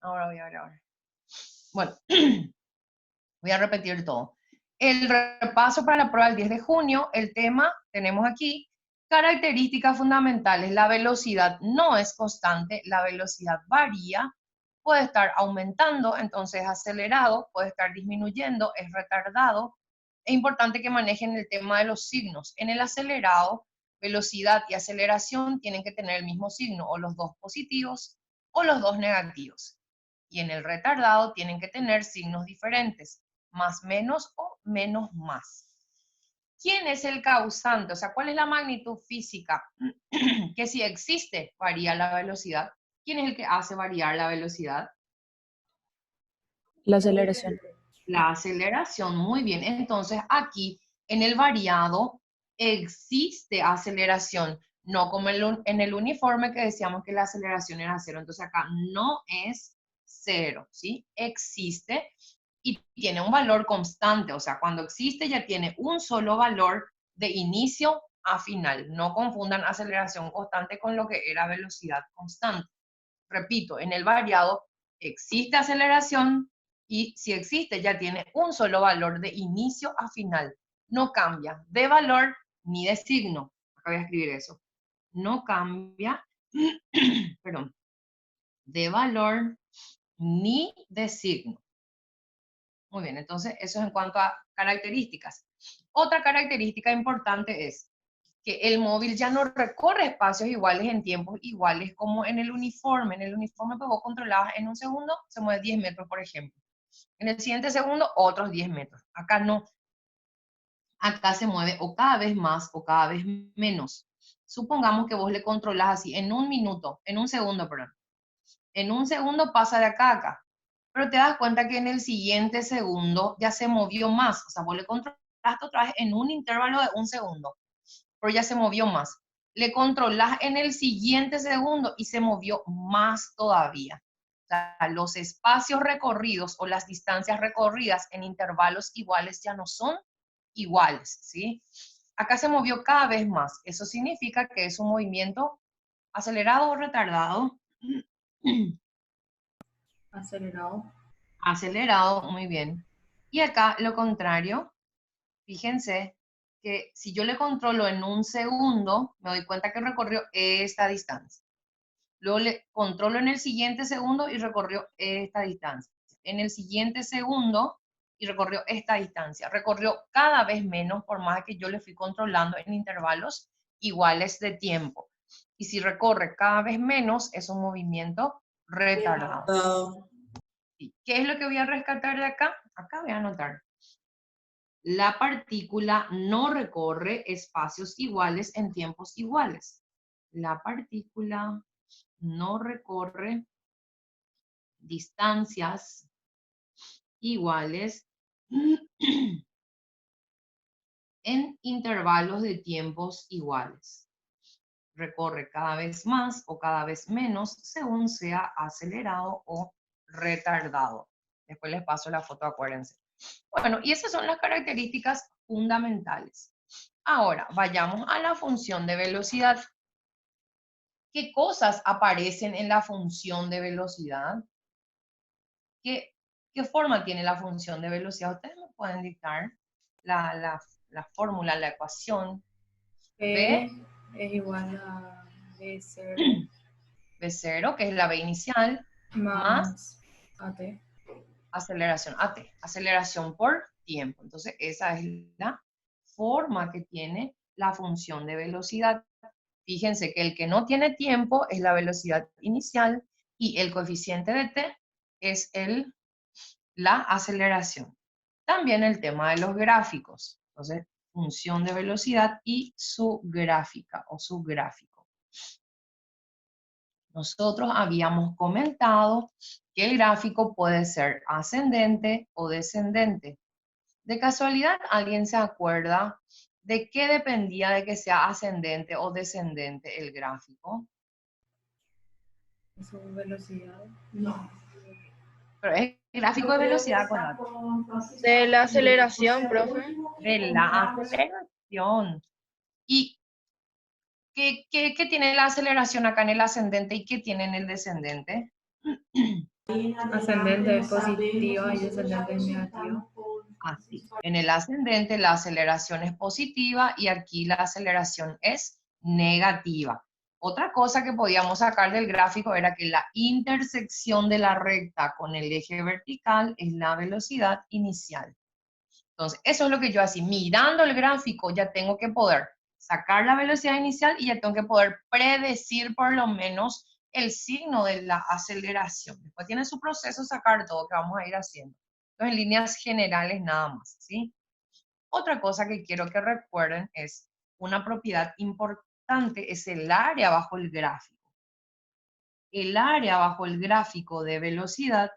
Ahora voy a ver ahora. Bueno, voy a repetir todo. El repaso para la prueba del 10 de junio, el tema tenemos aquí, características fundamentales. La velocidad no es constante, la velocidad varía, puede estar aumentando, entonces acelerado, puede estar disminuyendo, es retardado. Es importante que manejen el tema de los signos. En el acelerado, velocidad y aceleración tienen que tener el mismo signo, o los dos positivos o los dos negativos. Y en el retardado tienen que tener signos diferentes, más menos o menos más. ¿Quién es el causante? O sea, ¿cuál es la magnitud física? Que si existe, varía la velocidad. ¿Quién es el que hace variar la velocidad? La aceleración. La aceleración, muy bien. Entonces, aquí en el variado existe aceleración, no como en el uniforme que decíamos que la aceleración era cero. Entonces, acá no es cero, ¿sí? Existe y tiene un valor constante. O sea, cuando existe ya tiene un solo valor de inicio a final. No confundan aceleración constante con lo que era velocidad constante. Repito, en el variado existe aceleración, y si existe ya tiene un solo valor de inicio a final. No cambia de valor ni de signo. Acá voy a escribir eso. No cambia, perdón, de valor ni de signo. Muy bien, entonces eso es en cuanto a características. Otra característica importante es que el móvil ya no recorre espacios iguales en tiempos iguales como en el uniforme. En el uniforme, pues vos controlabas en un segundo, se mueve 10 metros, por ejemplo. En el siguiente segundo, otros 10 metros. Acá no. Acá se mueve o cada vez más o cada vez menos. Supongamos que vos le controlás así en un minuto, en un segundo, perdón. En un segundo pasa de acá a acá. Pero te das cuenta que en el siguiente segundo ya se movió más. O sea, vos le controlaste otra vez en un intervalo de un segundo, pero ya se movió más. Le controlás en el siguiente segundo y se movió más todavía. O sea, los espacios recorridos o las distancias recorridas en intervalos iguales ya no son iguales, ¿sí? Acá se movió cada vez más. Eso significa que es un movimiento acelerado o retardado. Acelerado. Acelerado, muy bien. Y acá lo contrario, fíjense que si yo le controlo en un segundo, me doy cuenta que recorrió esta distancia. Luego le controlo en el siguiente segundo y recorrió esta distancia. En el siguiente segundo y recorrió esta distancia. Recorrió cada vez menos por más que yo le fui controlando en intervalos iguales de tiempo. Y si recorre cada vez menos, es un movimiento retardado. ¿Qué es lo que voy a rescatar de acá? Acá voy a anotar. La partícula no recorre espacios iguales en tiempos iguales. La partícula no recorre distancias iguales en intervalos de tiempos iguales. Recorre cada vez más o cada vez menos según sea acelerado o retardado. Después les paso la foto, acuérdense. Bueno, y esas son las características fundamentales. Ahora, vayamos a la función de velocidad. ¿Qué cosas aparecen en la función de velocidad? ¿Qué forma tiene la función de velocidad? Ustedes me pueden dictar la fórmula, la ecuación. P B, es igual a B0 B0, que es la B inicial, más más AT. aceleración AT, aceleración por tiempo. Entonces, esa es la forma que tiene la función de velocidad. Fíjense que el que no tiene tiempo es la velocidad inicial y el coeficiente de t es la aceleración. También el tema de los gráficos. Entonces, función de velocidad y su gráfica o su gráfico. Nosotros habíamos comentado que el gráfico puede ser ascendente o descendente. ¿De casualidad alguien se acuerda de qué dependía de que sea ascendente o descendente el gráfico? Su velocidad. No. Pero es gráfico de velocidad, ¿verdad? De la aceleración, profe. De la aceleración. ¿Y qué tiene la aceleración acá en el ascendente y qué tiene en el descendente? Ascendente es positiva y descendente es negativa. Así. En el ascendente la aceleración es positiva y aquí la aceleración es negativa. Otra cosa que podíamos sacar del gráfico era que la intersección de la recta con el eje vertical es la velocidad inicial. Entonces, eso es lo que yo así, mirando el gráfico, ya tengo que poder sacar la velocidad inicial y ya tengo que poder predecir por lo menos el signo de la aceleración. Después tiene su proceso sacar todo que vamos a ir haciendo. Entonces, en líneas generales nada más, ¿sí? Otra cosa que quiero que recuerden es una propiedad importante, es el área bajo el gráfico. El área bajo el gráfico de velocidad,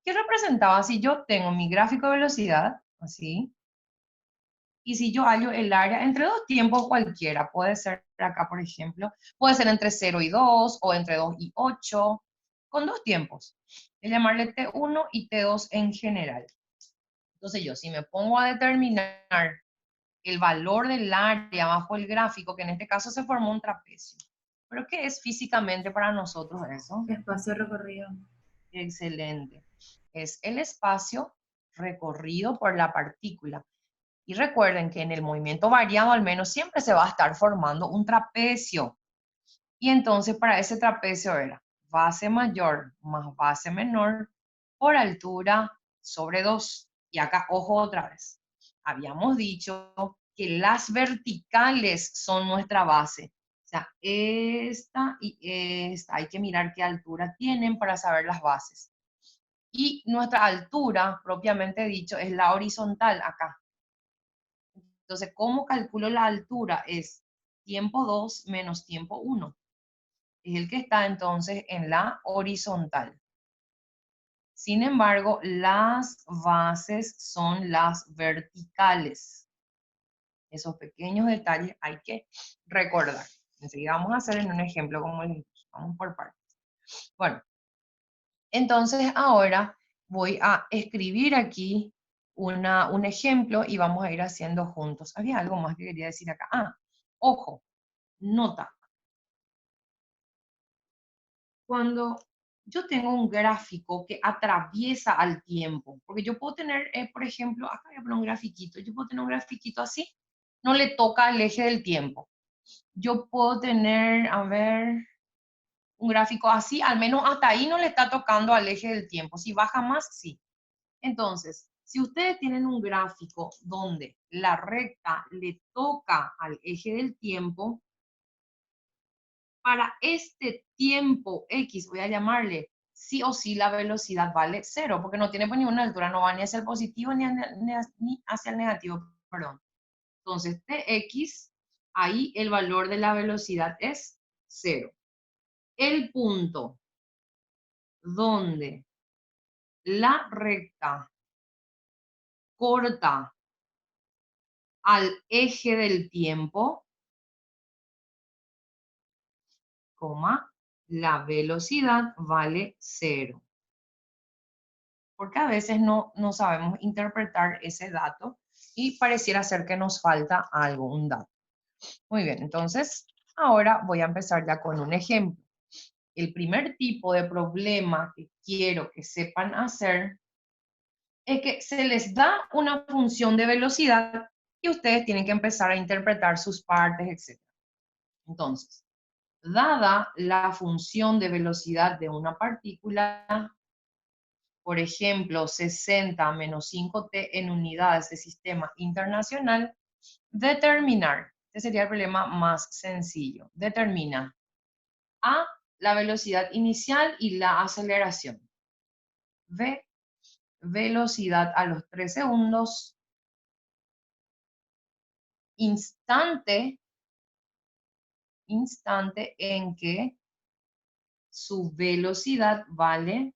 ¿qué representaba? Si yo tengo mi gráfico de velocidad, así, y si yo hallo el área entre dos tiempos cualquiera, puede ser acá, por ejemplo, puede ser entre 0 y 2 o entre 2 y 8, con dos tiempos. Es llamarle T1 y T2 en general. Entonces yo, si me pongo a determinar el valor del área bajo el gráfico, que en este caso se formó un trapecio. ¿Pero qué es físicamente para nosotros eso? Espacio recorrido. Excelente. Es el espacio recorrido por la partícula. Y recuerden que en el movimiento variado al menos siempre se va a estar formando un trapecio. Y entonces para ese trapecio era base mayor más base menor por altura sobre 2. Y acá, ojo otra vez, habíamos dicho que las verticales son nuestra base. O sea, esta y esta, hay que mirar qué altura tienen para saber las bases. Y nuestra altura, propiamente dicho, es la horizontal acá. Entonces, ¿cómo calculo la altura? Es tiempo 2 menos tiempo 1. Es el que está entonces en la horizontal. Sin embargo, las bases son las verticales. Esos pequeños detalles hay que recordar. Enseguida vamos a hacer en un ejemplo como el vamos por partes. Bueno, entonces ahora voy a escribir aquí un ejemplo y vamos a ir haciendo juntos. Había algo más que quería decir acá. Ojo, nota. Cuando yo tengo un gráfico que atraviesa al tiempo, porque yo puedo tener, por ejemplo, acá voy a poner un grafiquito, yo puedo tener un grafiquito así, no le toca al eje del tiempo. Yo puedo tener, a ver, un gráfico así, al menos hasta ahí no le está tocando al eje del tiempo. Si baja más, sí. Entonces, si ustedes tienen un gráfico donde la recta le toca al eje del tiempo, para este tiempo X, voy a llamarle, sí o sí la velocidad vale 0, porque no tiene pues ninguna altura, no va ni hacia el positivo ni hacia el negativo, perdón. Entonces, Tx, ahí el valor de la velocidad es 0. El punto donde la recta corta al eje del tiempo, coma, la velocidad vale 0. Porque a veces no sabemos interpretar ese dato y pareciera ser que nos falta algo, un dato. Muy bien, entonces ahora voy a empezar ya con un ejemplo. El primer tipo de problema que quiero que sepan hacer es que se les da una función de velocidad y ustedes tienen que empezar a interpretar sus partes, etc. Entonces, dada la función de velocidad de una partícula, por ejemplo, 60 menos 5t en unidades de sistema internacional, determinar, este sería el problema más sencillo, determina A, la velocidad inicial y la aceleración. B, velocidad a los 3 segundos, instante en que su velocidad vale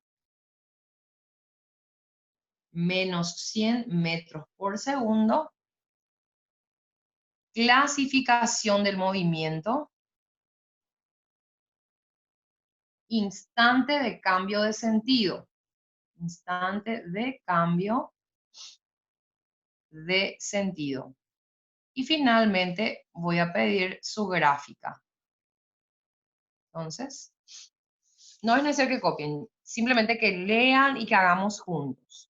menos 100 metros por segundo, clasificación del movimiento, instante de cambio de sentido, instante de cambio de sentido. Y finalmente voy a pedir su gráfica. Entonces, no es necesario que copien. simplemente que lean y que hagamos juntos.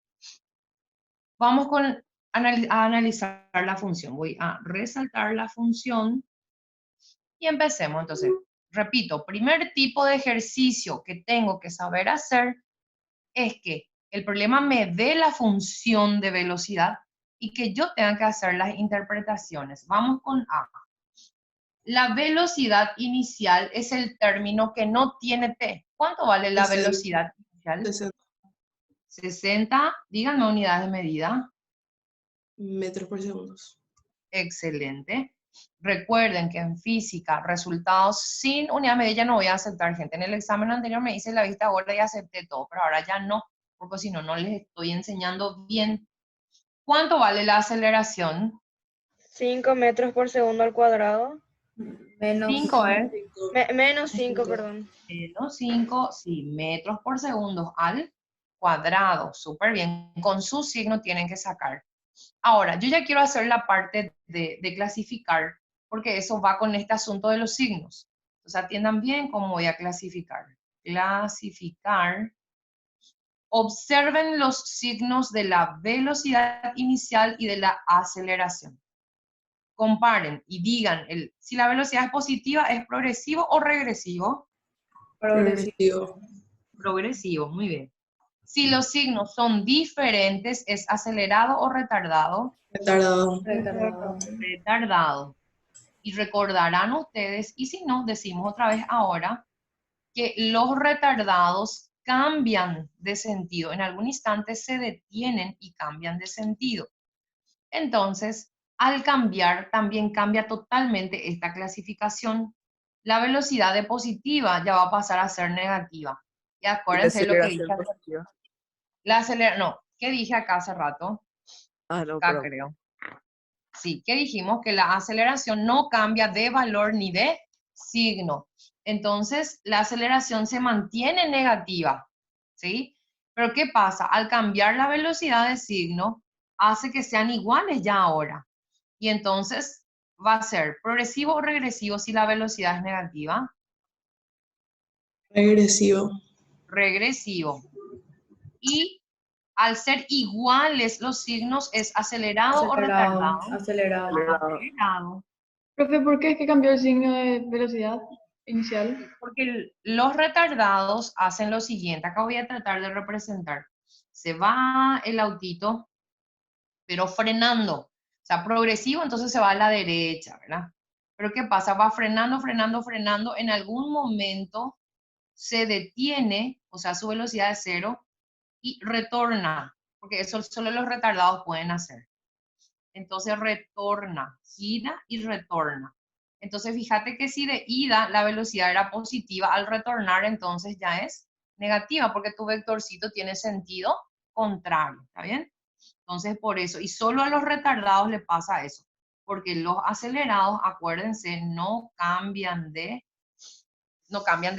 Vamos a analizar la función. Voy a resaltar la función y empecemos. Entonces, repito, primer tipo de ejercicio que tengo que saber hacer es que el problema me dé la función de velocidad y que yo tenga que hacer las interpretaciones. Vamos con A. La velocidad inicial es el término que no tiene T. ¿Cuánto vale la 60, velocidad inicial? 60 60, díganme unidades de medida. metros por segundo. Excelente. Recuerden que en física, resultados sin unidad de medida ya no voy a aceptar, gente. En el examen anterior me hice la vista gorda y acepté todo, pero ahora ya no, porque si no, no les estoy enseñando bien. ¿Cuánto vale la aceleración? 5 metros por segundo al cuadrado. Menos 5 es Menos 5, perdón. menos 5, sí, metros por segundo al cuadrado. Súper bien. Con su signo tienen que sacar. Ahora, yo ya quiero hacer la parte de clasificar, porque eso va con este asunto de los signos. Entonces, atiendan bien cómo voy a clasificar. Clasificar. Observen los signos de la velocidad inicial y de la aceleración. Comparen y digan si la velocidad es positiva, ¿es progresivo o regresivo? Progresivo. Progresivo, muy bien. Si los signos son diferentes, ¿es acelerado o retardado? Retardado. retardado. Retardado. Y recordarán ustedes, y si no, decimos otra vez ahora, que los retardados cambian de sentido. En algún instante se detienen y cambian de sentido. Entonces, al cambiar, también cambia totalmente esta clasificación. La velocidad de positiva ya va a pasar a ser negativa. Y acuérdense lo que dije. No, ¿qué dije acá hace rato? No, Acá creo. Sí, que dijimos que la aceleración no cambia de valor ni de signo. Entonces, la aceleración se mantiene negativa, ¿sí? Pero ¿qué pasa? Al cambiar la velocidad de signo, hace que sean iguales ya ahora. Y entonces va a ser progresivo o regresivo si la velocidad es negativa. Regresivo. Regresivo. Y al ser iguales los signos, ¿es acelerado o retardado? Acelerado. Acelerado. Profe, ¿por qué es que cambió el signo de velocidad inicial? Porque los retardados hacen lo siguiente. Acá voy a tratar de representar. Se va el autito, pero frenando. O sea, progresivo, entonces se va a la derecha, ¿verdad? Pero ¿qué pasa? Va frenando, frenando, frenando. En algún momento se detiene, o sea, su velocidad es cero, y retorna, porque eso solo los retardados pueden hacer. Entonces retorna, gira y retorna. Entonces fíjate que si de ida la velocidad era positiva, al retornar entonces ya es negativa, porque tu vectorcito tiene sentido contrario, ¿está bien? Entonces por eso, y solo a los retardados le pasa eso, porque los acelerados, acuérdense, no cambian de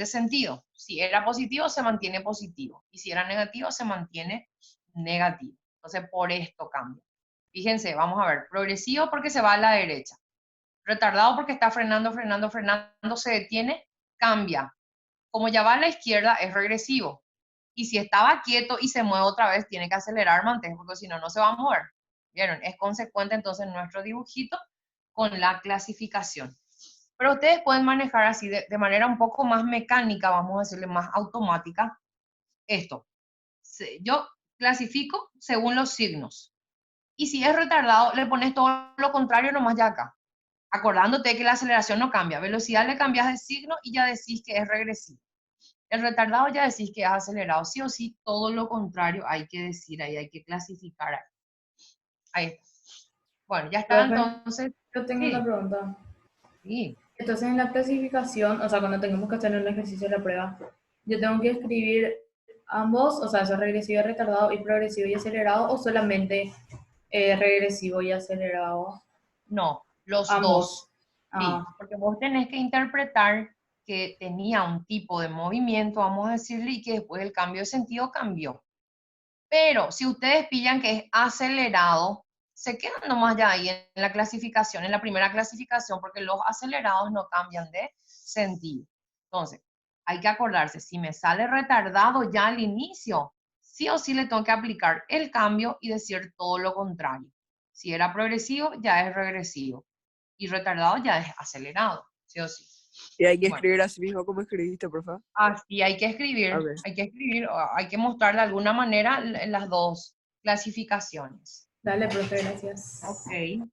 sentido. Si era positivo, se mantiene positivo. Y si era negativo, se mantiene negativo. Entonces, por esto cambia. Fíjense, vamos a ver. Progresivo porque se va a la derecha. Retardado porque está frenando, frenando, frenando, se detiene, cambia. Como ya va a la izquierda, es regresivo. Y si estaba quieto y se mueve otra vez, tiene que acelerar, mantener, porque si no, no se va a mover. ¿Vieron? Es consecuente entonces nuestro dibujito con la clasificación. Pero ustedes pueden manejar así de manera un poco más mecánica, vamos a decirle más automática, esto. Yo clasifico según los signos. Y si es retardado, le pones todo lo contrario nomás ya acá. Acordándote que la aceleración no cambia. Velocidad le cambias de signo y ya decís que es regresivo. El retardado ya decís que es acelerado. Sí o sí, todo lo contrario hay que decir ahí, hay que clasificar ahí. Ahí está. Bueno, ya está Profe, entonces. Yo tengo una pregunta. Sí. Entonces, en la clasificación, o sea, cuando tengamos que hacer el ejercicio de la prueba, yo tengo que escribir ambos, o sea, eso regresivo y retardado, y progresivo y acelerado, o solamente regresivo y acelerado. No, los Ambos. dos. Sí, porque vos tenés que interpretar que tenía un tipo de movimiento, vamos a decirle, y que después el cambio de sentido cambió. Pero si ustedes pillan que es acelerado, se quedan nomás ya ahí en la clasificación, en la primera clasificación, porque los acelerados no cambian de sentido. Entonces, hay que acordarse, si me sale retardado ya al inicio, sí o sí le tengo que aplicar el cambio y decir todo lo contrario. Si era progresivo, ya es regresivo. Y retardado ya es acelerado, sí o sí. Y hay que Bueno, escribir así mismo como escribiste, porfa. así hay que A escribir, ver. hay que mostrar de alguna manera las dos clasificaciones. Dale, profe, gracias. Ok.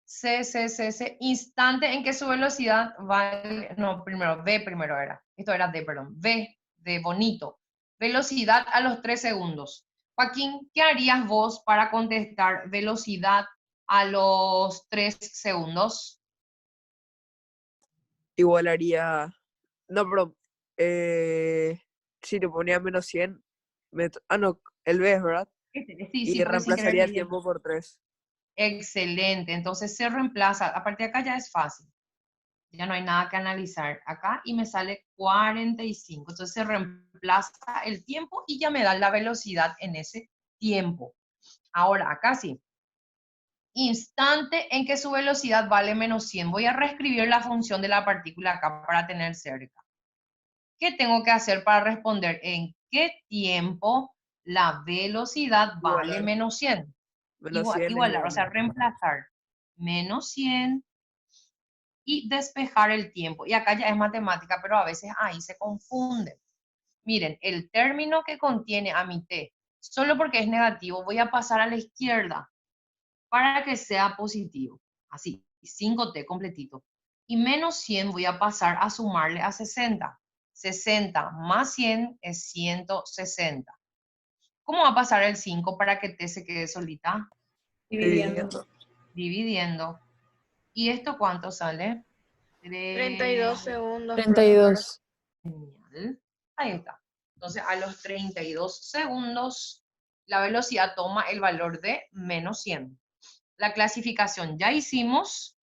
C, instante en que su velocidad vale, no, primero, B primero era, esto era D, perdón, B de bonito, velocidad a los 3 segundos. Joaquín, ¿qué harías vos para contestar velocidad a los 3 segundos? Igual haría... No, pero... si le ponía menos 100 metros... Ah, no, el B, ¿verdad? Sí, Y porque sin querer reemplazaría el leí. tiempo por 3. Excelente, entonces se reemplaza, a partir de acá ya es fácil. Ya no hay nada que analizar acá y me sale 45. Entonces se reemplaza el tiempo y ya me da la velocidad en ese tiempo. Ahora, acá sí. Instante en que su velocidad vale menos 100. Voy a reescribir la función de la partícula acá para tener cerca. ¿Qué tengo que hacer para responder? ¿En qué tiempo la velocidad vale Igualar. menos 100? Menos 100 es Igualar, o sea, igual. reemplazar menos 100 y despejar el tiempo. Y acá ya es matemática, pero a veces ahí se confunde. Miren, el término que contiene a mi t, solo porque es negativo, voy a pasar a la izquierda para que sea positivo. Así, 5t completito. Y menos 100 voy a pasar a sumarle a 60. 60 más 100 es 160. ¿Cómo va a pasar el 5 para que t se quede solita? Dividiendo. Dividiendo. ¿Y esto cuánto sale? 32 segundos. 32. Genial. Ahí está. Entonces, a los 32 segundos, la velocidad toma el valor de menos 100. La clasificación ya hicimos.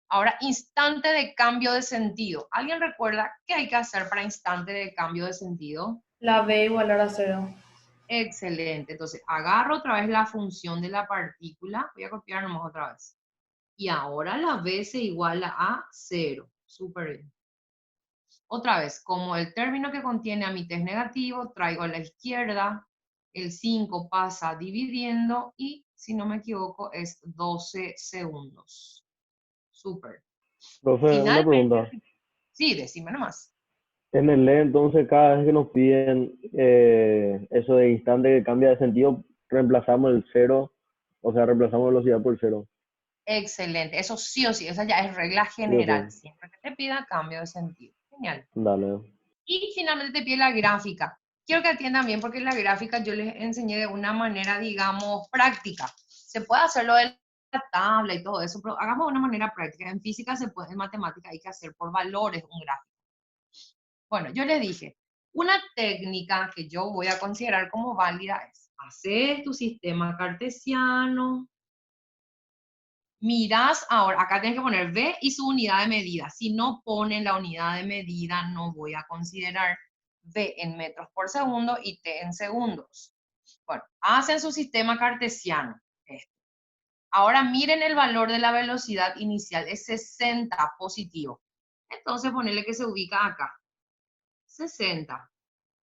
Ahora, instante de cambio de sentido. ¿Alguien recuerda qué hay que hacer para instante de cambio de sentido? La B igualar a 0. Excelente. Entonces, agarro otra vez la función de la partícula. Voy a copiar nomás otra vez. Y ahora la B se iguala a 0. Súper bien. Otra vez, como el término que contiene a mi t es negativo, traigo a la izquierda, el 5 pasa dividiendo y, si no me equivoco, es 12 segundos. Súper. Profe, una Finalmente, pregunta. sí, decime nomás. En el LED, entonces, cada vez que nos piden eso de instante que cambia de sentido, reemplazamos el cero, o sea, reemplazamos velocidad por cero. Excelente. Eso sí o sí, esa ya es regla Sí o general. sí. Siempre que te pida cambio de sentido. Genial. Dale. Y finalmente te pide la gráfica. Quiero que atiendan bien porque la gráfica yo les enseñé de una manera, digamos, práctica. Se puede hacerlo de la tabla y todo eso, pero hagamos de una manera práctica. En física se puede, en matemática hay que hacer por valores un gráfico. Bueno, yo les dije, una técnica que yo voy a considerar como válida es, hacer tu sistema cartesiano, mirás ahora, acá tienes que poner V y su unidad de medida. Si no ponen la unidad de medida, no voy a considerar V en metros por segundo y T en segundos. Bueno, hacen su sistema cartesiano. Ahora miren el valor de la velocidad inicial, es 60 positivo. Entonces ponerle que se ubica acá. 60.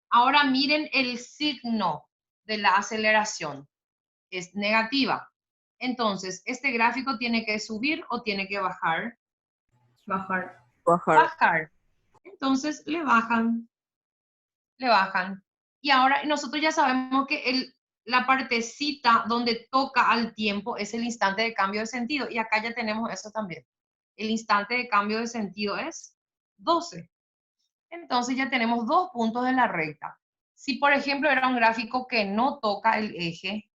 Ahora miren el signo de la aceleración. Es negativa. Entonces, ¿este gráfico tiene que subir o tiene que bajar? Bajar. Bajar. Bajar. Entonces, le bajan. Le bajan. Y ahora nosotros ya sabemos que la partecita donde toca al tiempo es el instante de cambio de sentido. Y acá ya tenemos eso también. El instante de cambio de sentido es 12. Entonces ya tenemos 2 puntos de la recta. Si, por ejemplo, era un gráfico que no toca el eje,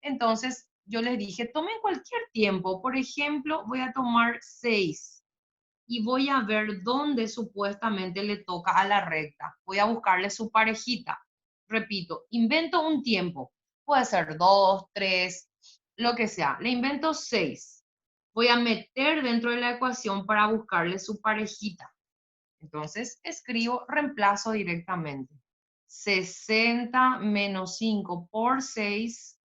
entonces yo les dije, tomen cualquier tiempo. Por ejemplo, voy a tomar 6 y voy a ver dónde supuestamente le toca a la recta. Voy a buscarle su parejita. Repito, invento un tiempo. Puede ser 2, 3, lo que sea. Le invento 6. Voy a meter dentro de la ecuación para buscarle su parejita. Entonces escribo, reemplazo directamente. 60 menos 5 por 6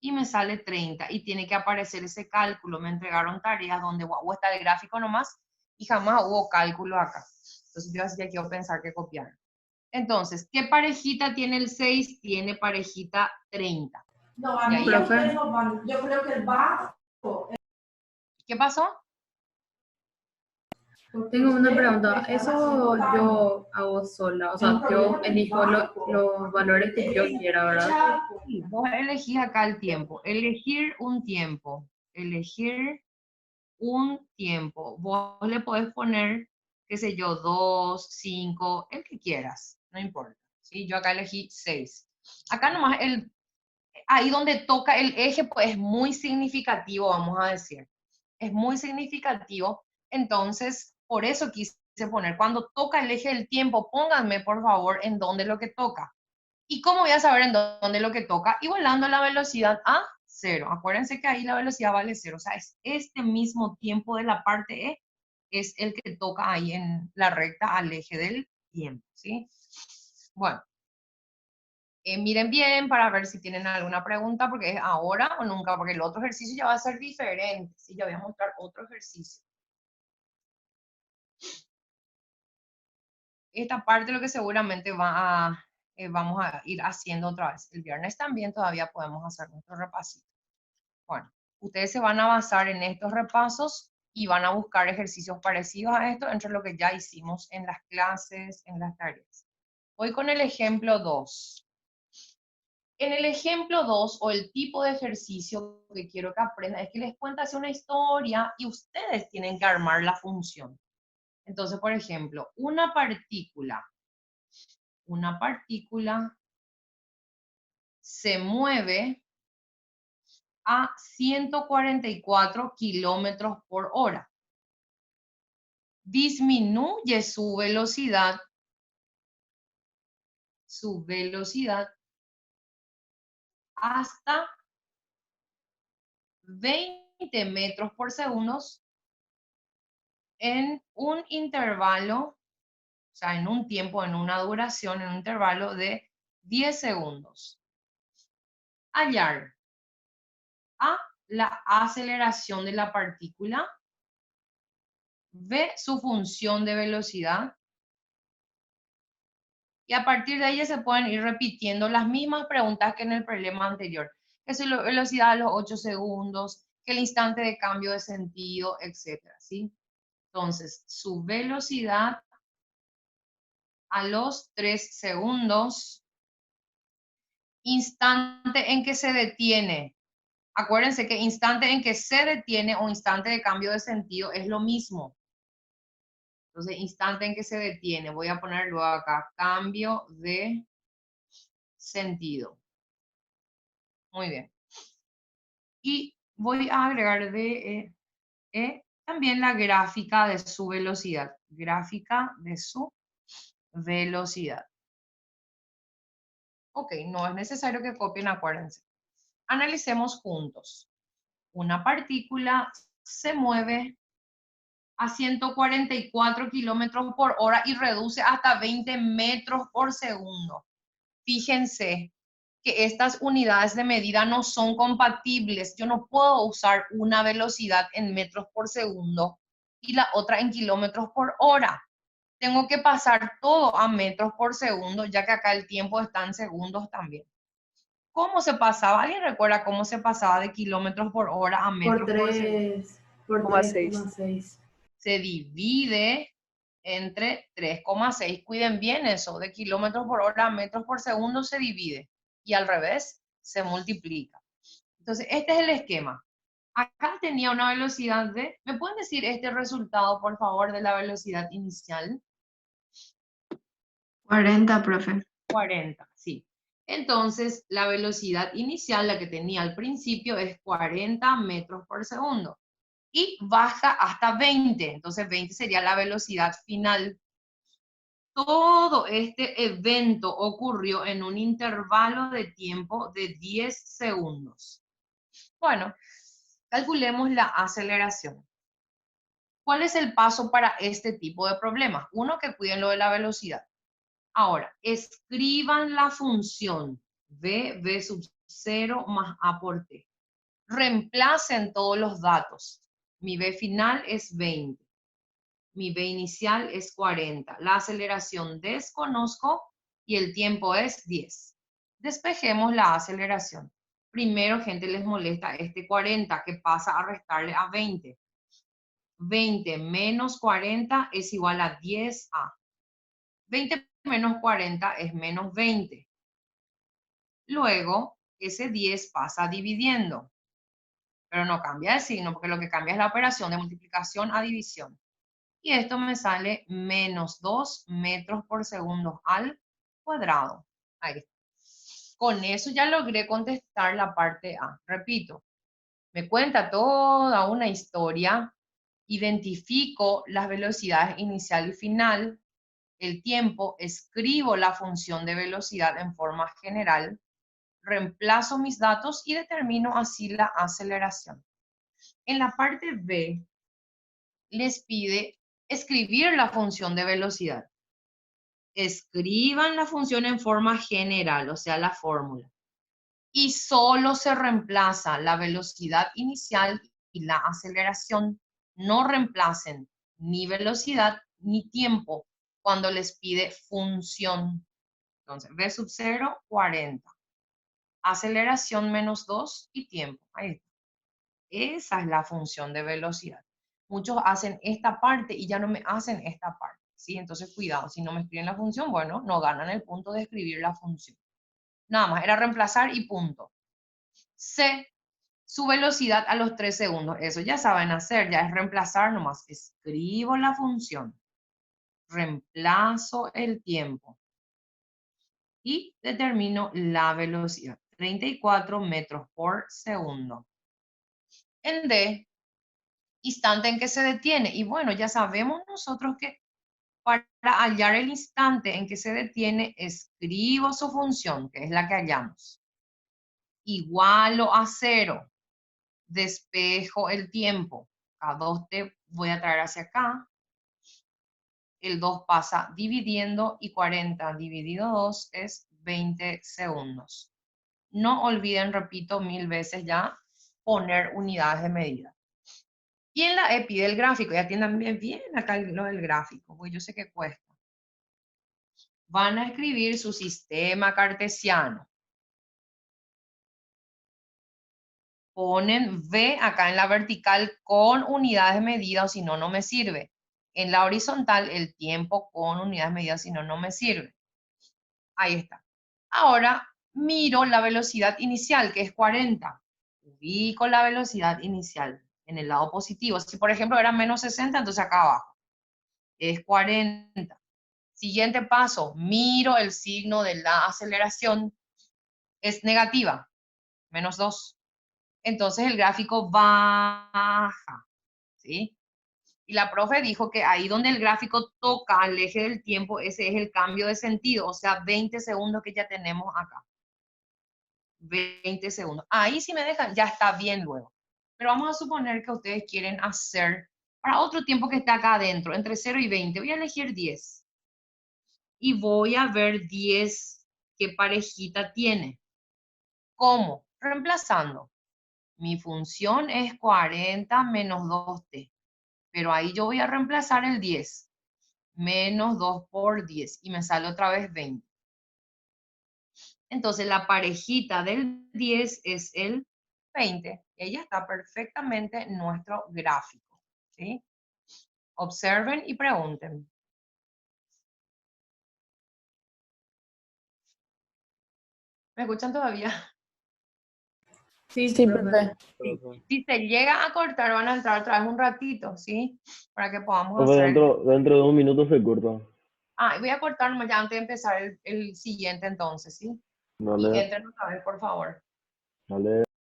y me sale 30. Y tiene que aparecer ese cálculo. Me entregaron tareas donde está el gráfico nomás y jamás hubo cálculo acá. Entonces yo así ya quiero pensar que copiar. Entonces, ¿qué parejita tiene el 6? Tiene parejita 30. No, Y ahí yo creo que el bajo. ¿Qué pasó? Tengo una pregunta. Eso yo hago sola, o sea, yo elijo los valores que yo quiera, ¿verdad? Sí, vos elegís acá el tiempo. Elegir un tiempo. Elegir un tiempo. Vos le podés poner, qué sé yo, 2, 5, el que quieras, no importa. ¿Sí? Yo acá elegí 6. Acá nomás ahí donde toca el eje, pues es muy significativo, vamos a decir. Es muy significativo. Entonces, por eso quise poner, cuando toca el eje del tiempo, pónganme por favor en dónde es lo que toca. ¿Y cómo voy a saber en dónde es lo que toca? Igualando la velocidad a 0. Acuérdense que ahí la velocidad vale 0. O sea, es este mismo tiempo de la parte E, es el que toca ahí en la recta al eje del tiempo, ¿sí? Bueno, miren bien para ver si tienen alguna pregunta, porque es ahora o nunca, porque el otro ejercicio ya va a ser diferente, ¿sí? Ya voy a mostrar otro ejercicio. Esta parte lo que seguramente vamos a ir haciendo otra vez. El viernes también todavía podemos hacer nuestro repasito. Bueno, ustedes se van a basar en estos repasos y van a buscar ejercicios parecidos a esto entre lo que ya hicimos en las clases, en las tareas. Voy con el ejemplo 2. En el ejemplo 2, o el tipo de ejercicio que quiero que aprendan, es que les cuenta hacer una historia y ustedes tienen que armar la función. Entonces, por ejemplo, una partícula se mueve a 144 kilómetros por hora. Disminuye su velocidad hasta 20 metros por segundo en un intervalo, o sea, en un tiempo, en una duración, en un intervalo de 10 segundos. Hallar A, la aceleración de la partícula. B, su función de velocidad. Y a partir de ahí se pueden ir repitiendo las mismas preguntas que en el problema anterior. Que es la velocidad a los 8 segundos, que el instante de cambio de sentido, etcétera, ¿sí? Entonces, su velocidad a los 3 segundos, instante en que se detiene. Acuérdense que instante en que se detiene o instante de cambio de sentido es lo mismo. Entonces, instante en que se detiene. Voy a ponerlo acá, cambio de sentido. Muy bien. Y voy a agregar también la gráfica de su velocidad. Gráfica de su velocidad. Ok, no es necesario que copien, acuérdense. Analicemos juntos. Una partícula se mueve a 144 kilómetros por hora y reduce hasta 20 metros por segundo. Fíjense que estas unidades de medida no son compatibles. Yo no puedo usar una velocidad en metros por segundo y la otra en kilómetros por hora. Tengo que pasar todo a metros por segundo, ya que acá el tiempo está en segundos también. ¿Cómo se pasaba? ¿Alguien recuerda cómo se pasaba de kilómetros por hora a metros por segundo? Por 3,6. 3,6. Se divide entre 3,6. Cuiden bien eso, de kilómetros por hora a metros por segundo se divide y al revés se multiplica. Entonces, este es el esquema. Acá tenía una velocidad de, ¿me pueden decir este resultado, por favor, de la velocidad inicial? 40, profe. 40, sí. Entonces, la velocidad inicial, la que tenía al principio, es 40 metros por segundo. Y baja hasta 20. Entonces, 20 sería la velocidad final. Todo este evento ocurrió en un intervalo de tiempo de 10 segundos. Bueno, calculemos la aceleración. ¿Cuál es el paso para este tipo de problemas? Uno, que cuiden lo de la velocidad. Ahora, escriban la función v sub 0 más a por t. Reemplacen todos los datos. Mi b final es 20. Mi V inicial es 40. La aceleración desconozco y el tiempo es 10. Despejemos la aceleración. Primero, gente, les molesta este 40 que pasa a restarle a 20. 20 menos 40 es igual a 10A. 20 menos 40 es menos 20. Luego, ese 10 pasa dividiendo. Pero no cambia de signo, porque lo que cambia es la operación de multiplicación a división. Y esto me sale menos 2 metros por segundo al cuadrado. Ahí está. Con eso ya logré contestar la parte A. Repito, me cuenta toda una historia, identifico las velocidades inicial y final, el tiempo, escribo la función de velocidad en forma general, reemplazo mis datos y determino así la aceleración. En la parte B, les pide escribir la función de velocidad. Escriban la función en forma general, o sea, la fórmula. Y solo se reemplaza la velocidad inicial y la aceleración. No reemplacen ni velocidad ni tiempo cuando les pide función. Entonces, V sub 0, 40. Aceleración menos 2 y tiempo. Ahí está. Esa es la función de velocidad. Muchos hacen esta parte y ya no me hacen esta parte, ¿sí? Entonces, cuidado, si no me escriben la función, bueno, no ganan el punto de escribir la función. Nada más, era reemplazar y punto. C, su velocidad a los 3 segundos. Eso ya saben hacer, ya es reemplazar nomás. Escribo la función, reemplazo el tiempo y determino la velocidad. 34 metros por segundo. En D, instante en que se detiene. Y bueno, ya sabemos nosotros que para hallar el instante en que se detiene, escribo su función, que es la que hallamos. Igualo a 0. Despejo el tiempo. A 2t voy a traer hacia acá. El 2 pasa dividiendo y 40 dividido 2 es 20 segundos. No olviden, repito 1000 veces ya, poner unidades de medida. Y en la E pide el gráfico, ya tienen bien acá lo del gráfico, porque yo sé que cuesta. Van a escribir su sistema cartesiano. Ponen V acá en la vertical con unidades de medida, o si no, no me sirve. En la horizontal, el tiempo con unidades de medida, si no, no me sirve. Ahí está. Ahora, miro la velocidad inicial, que es 40. Ubico la velocidad inicial en el lado positivo. Si, por ejemplo, era menos 60, entonces acá abajo. Es 40. Siguiente paso, miro el signo de la aceleración. Es negativa, menos 2. Entonces el gráfico baja, ¿sí? Y la profe dijo que ahí donde el gráfico toca al eje del tiempo, ese es el cambio de sentido, o sea, 20 segundos que ya tenemos acá. 20 segundos. Ahí si me dejan, ya está bien luego. Pero vamos a suponer que ustedes quieren hacer para otro tiempo que está acá adentro, entre 0 y 20. Voy a elegir 10. Y voy a ver 10 qué parejita tiene. ¿Cómo? Reemplazando. Mi función es 40 menos 2t. Pero ahí yo voy a reemplazar el 10. Menos 2 por 10. Y me sale otra vez 20. Entonces la parejita del 10 es el 20. Ella está perfectamente en nuestro gráfico, ¿sí? Observen y pregunten. ¿Me escuchan todavía? Sí, Sí, profe. profe. Si se llega a cortar, van a entrar otra vez un ratito, ¿sí? Para que podamos Profe, hacer... dentro de un minuto se corta. Ah, voy a cortar nomás ya antes de empezar el siguiente entonces, ¿sí? Y Dale, entren otra vez, por favor. dale.